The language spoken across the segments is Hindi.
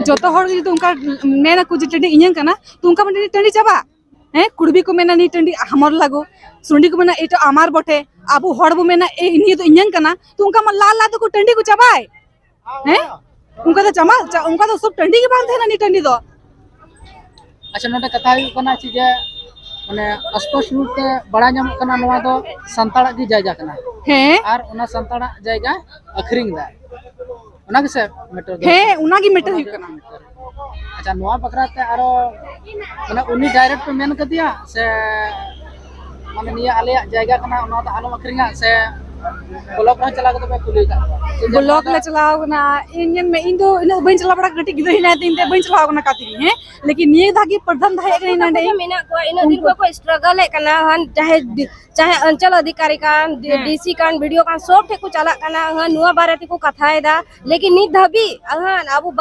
जोतो हर जो उनका मेना कुछ टंडी इन्हें करना तो उनका मंडी टंडी चाबा हैं कुड़बी को मेना नहीं टंडी हमार लागो सुंडी को मेना इतो आमार बोटे अबू हर बो मेना इन्हीं तो इन्हें करना तो उनका मन लाल लाल तो को टंडी को चाबा हैं उनका तो चमा उनका तो सब टंडी के बांध है ना नहीं टंडी तो अच्छा नोटे कथा करना चीज़ माने अस्पष्ट रूप से बड़ा नाम करना नवा तो संताड़ा की जायगा करना है और उना संताड़ा जायगा अखरिंग दा उना के से मीटर है उना की मीटर ही करना अच्छा नवा बकरा ते आरो माने उनी डायरेक्ट मेन कर दिया से माने निया आले जायगा करना उना तो आलो अखरिंगा से ब्लॉक में चला के तो कुली का ब्लॉक ले चलाओ ना इंजन में इंदो इन बन चला बड़ा गटी गिदो हिना दिन ते बन चलाओ ना काती है लेकिन ये धागी प्रधान धाय के ना दे मेना को इन दिन को स्ट्रगल है कना हन चाहे चाहे अंचल अधिकारी कान डीसी कान वीडियो कान सब ठे को चला कना हन नुवा बारे को कथाय दा लेकिन नि धबी हन अब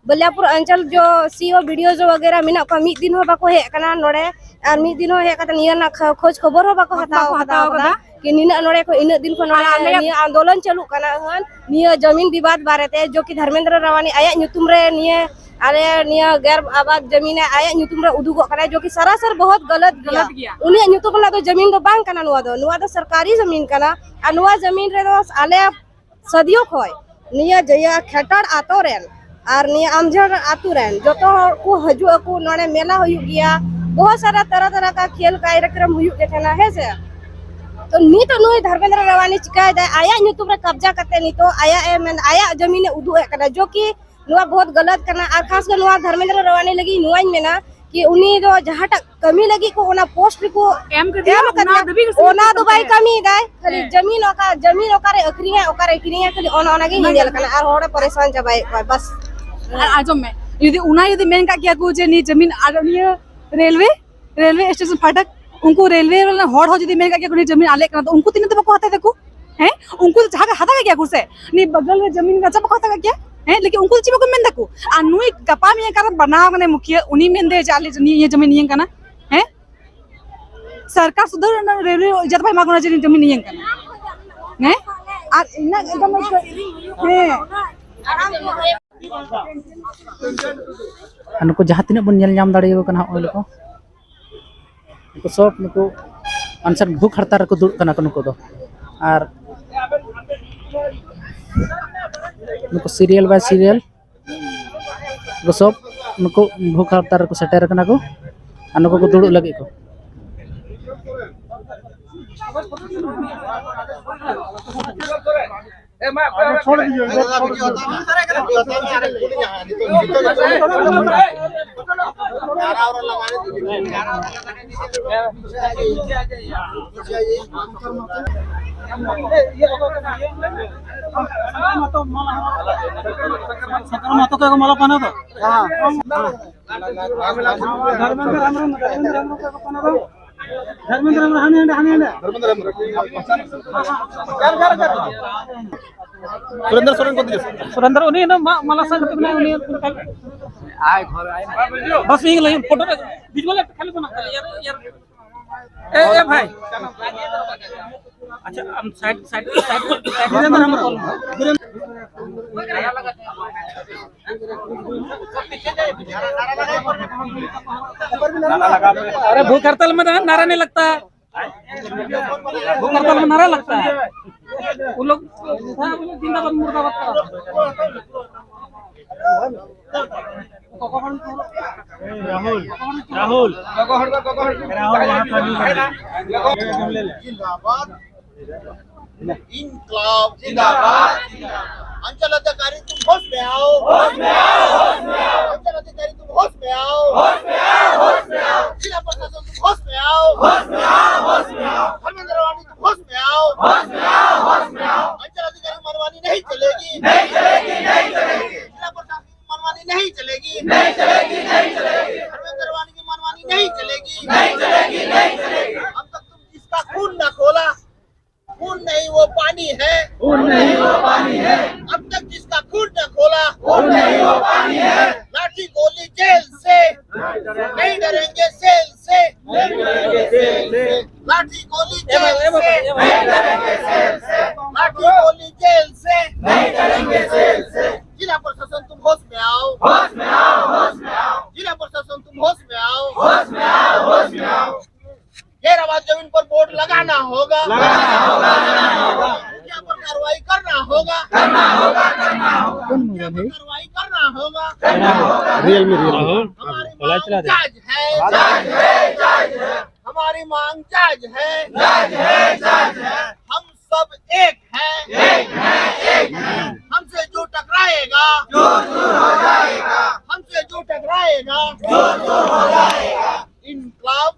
बलियापुर अंचल जो सीओ वीडियो जो वगैरह मेना को मी दिन हो बाको हे कना नोडे और मी दिन हो हे कता निया ना खोज खबर हो बाको हताओ कदा कि निना नोडे को इन दिन को निया आंदोलन चालू कना हन निया जमीन विवाद बारे जो कि धर्मेंद्र रवानी आया नुतुम रे निया अरे निया गैर आबाद जमीन है आया नुतुम रे उदुगो कना जो कि सरासर बहुत गलत गया उनी नुतुम ला तो जमीन तो बांग कना नुआ दो सरकारी जमीन कना आ नुआ जमीन रे तो आले सदियों खोय निया जया खेटाड़ आतो रेन और निया आमझर आतु रेन जो तो को हजू को नोडे मेला हुयु गया बहुत सारा तरह का खेल कार्यक्रम हुयु के थे ना है से तो नी तो नुई धर्मेंद्र रवानी चिकाय दे आया नुतुम रे कब्जा करते नी तो आया जमीन उदु है जो कि नुआ बहुत गलत करना और खास कर नुआ धर्मेंद्र रवानी लगी नुआ मेना कि उनी जो जहाटा कमी लगी को ओना पोस्ट को एम कर दिया ओना तो भाई कमी दाय खाली जमीन ओका रे अखरी है खाली ओना गे हिंजल करना और होड़े परेशान जबाय बस आजम में यदि मेन का क्या को जे नी जमीन आदरणीय रेलवे स्टेशन फाटक उनको रेलवे वाला हॉट हो जदी मेन का क्या जमीन आले करना तो उनको तीन तो बको हाथे देखो हैं उनको तो जहां हाथा का क्या कुछ है नी बगल में जमीन का सब बको हाथा का क्या है लेकिन उनको चिबो को मेन देखो आ नुई गपा में कारण बनाव माने मुखिया उनी मेन दे जाले ये जमीन ये करना है सरकार सुधर रेलवे इज्जत भाई मागना जमीन ये करना है आ इना एकदम है नुको जहाँ तीन बन नेल नाम दाड़े कना ओय लको नुको सब नुको आंसर भूख हड़ताल को दुड़ कना नुको दो और नुको सीरियल बाय सीरियल को सब नुको भूख हड़ताल को सेटर कना को और नुको को दुड़ लगे को छोड़ दीजिए मला पाना तो धर्मेंद्र सुरेंद्र सोरेन को दिए सुरेंद्र उन्हीं ना मला सांग तुमने उन्हीं आए घर आए बस यही लगे फोटो बीच में खाली बना यार ए भाई अच्छा हम साइड वीरेंद्र हम अरे भूख हड़ताल में नारा नहीं लगता भूख हड़ताल में नारा लगता है वो लोग जिंदाबाद मुर्दाबाद राहुल राहुल जिंदाबाद इनकलाब जिंदाबाद अंचल अधिकारी तुम होश में आओ अंचल अधिकारी तुम होश में आओ जिला प्रशासन तुम होश में आओ धर्मेंद्र रवानी तुम होश में आओ अंचल अधिकारी मनमानी नहीं चलेगी जिला प्रशासन की मनमानी नहीं चलेगी धर्मेंद्र रवानी की मनमानी नहीं चलेगी अब तक तुम जिसका खून न खोला खून नहीं वो पानी है अब तक जिसका खून न खोला लाठी गोली जेल से नहीं डरेंगे सेल से लाठी गोली जेल से लाठी गोली जेल से जिला प्रशासन तुम होश में आओ मुखिया पर कार्रवाई करना होगा मुखिया पर कार्रवाई करना होगा हमारी मांग जायज है हमारी मांग जायज है हम सब एक हैं हमसे जो टकराएगा हमसे जो टकराएगा इनकलाब